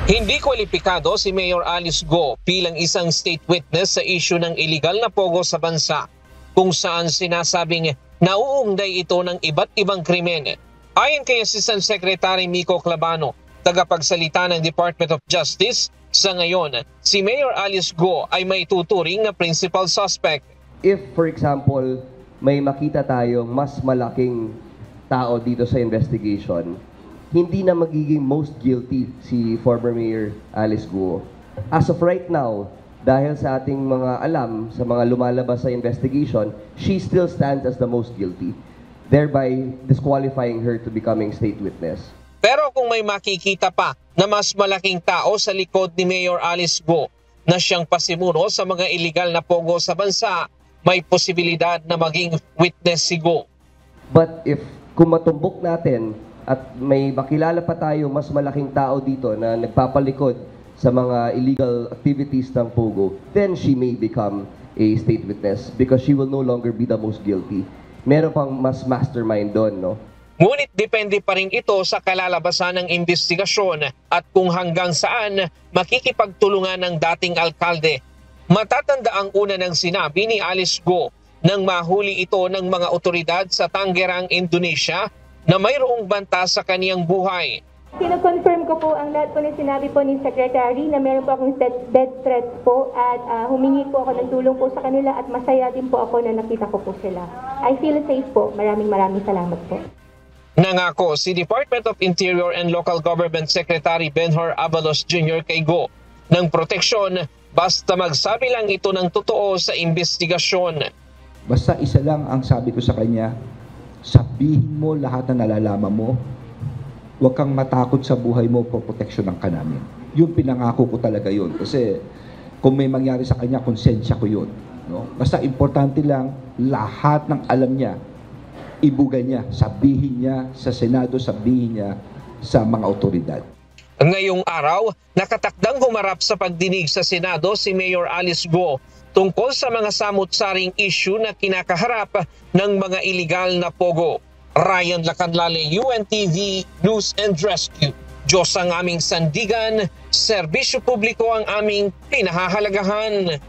Hindi kwalipikado si Mayor Alice Go bilang isang state witness sa issue ng illegal na pogo sa bansa, kung saan sinasabing nauungday ito ng iba't ibang krimen. Ayon kay Assistant Secretary Mico Clabano, tagapagsalita ng Department of Justice, sa ngayon, si Mayor Alice Go ay may tuturing na principal suspect. If, for example, may makita tayong mas malaking tao dito sa investigation, hindi na magiging most guilty si former Mayor Alice Go. As of right now, dahil sa ating mga alam, sa mga lumalabas sa investigation, she still stands as the most guilty, thereby disqualifying her to becoming state witness. Pero kung may makikita pa na mas malaking tao sa likod ni Mayor Alice Go na siyang pasimuno sa mga illegal na pogo sa bansa, may posibilidad na maging witness si Go. But kung matumbok natin at may makilala pa tayo mas malaking tao dito na nagpapalikod sa mga illegal activities ng pogo, then she may become a state witness because she will no longer be the most guilty. Meron pang mas mastermind doon, no? Ngunit depende pa rin ito sa kalalabasan ng investigasyon at kung hanggang saan makikipagtulungan ng dating alkalde. Matatanda ang una ng sinabi ni Alice Go nang mahuli ito ng mga otoridad sa Tangerang, Indonesia na mayroong banta sa kaniyang buhay. Kino-confirm ko po ang lahat po na sinabi po ni Secretary na meron po akong death threats po at humingi po ako ng tulong po sa kanila at masaya din po ako na nakita ko po sila. I feel safe po. Maraming salamat po. Nangako si Department of Interior and Local Government Secretary Benhur Abalos Jr. kay Go ng proteksyon basta magsabi lang ito ng totoo sa investigasyon. Basta isa lang ang sabi ko sa kanya, sabihin mo lahat na nalalaman mo. Huwag kang matakot sa buhay mo, proteksyonan ka namin. Yung pinangako ko talaga yun. Kasi kung may mangyari sa kanya, konsensya ko yun. No? Basta importante lang, lahat ng alam niya, ibuga niya, sabihin niya sa Senado, sabihin niya sa mga otoridad. Ngayong araw, nakatakdang humarap sa pagdinig sa Senado si Mayor Alice Go tungkol sa mga samut-saring issue na kinakaharap ng mga iligal na pogo. Ryan Lacanlale, UNTV News and Rescue. Diyos ang aming sandigan, serbisyo publiko ang aming pinahahalagahan.